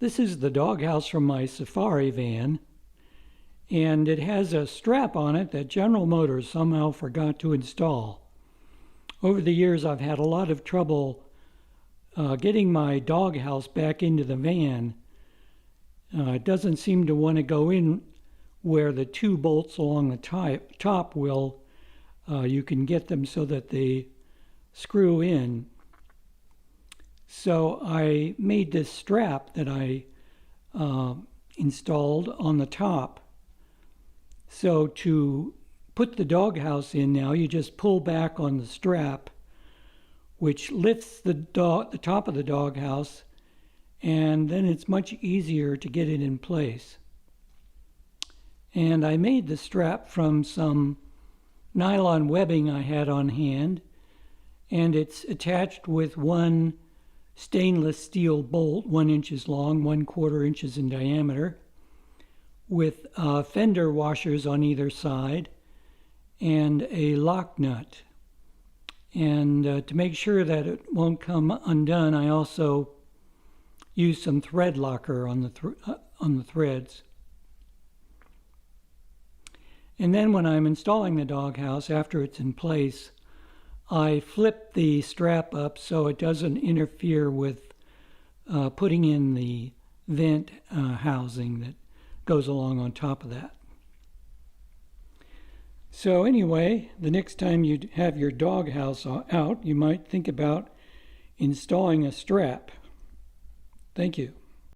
This is the doghouse from my Safari van, and it has a strap on it that General Motors somehow forgot to install. Over the years, I've had a lot of trouble getting my doghouse back into the van. It doesn't seem to want to go in where the two bolts along the top will. You can get them so that they screw in. So I made this strap that I installed on the top. So to put the doghouse in now, you just pull back on the strap, which lifts the top of the doghouse, and then it's much easier to get it in place. And I made the strap from some nylon webbing I had on hand, and it's attached with one stainless steel bolt, 1 inch long, 1/4 inches in diameter, with fender washers on either side and a lock nut. And to make sure that it won't come undone, I also use some thread locker on the threads. And then when I'm installing the doghouse, after it's in place, I flip the strap up so it doesn't interfere with putting in the vent housing that goes along on top of that. So anyway, the next time you have your doghouse out, you might think about installing a strap. Thank you.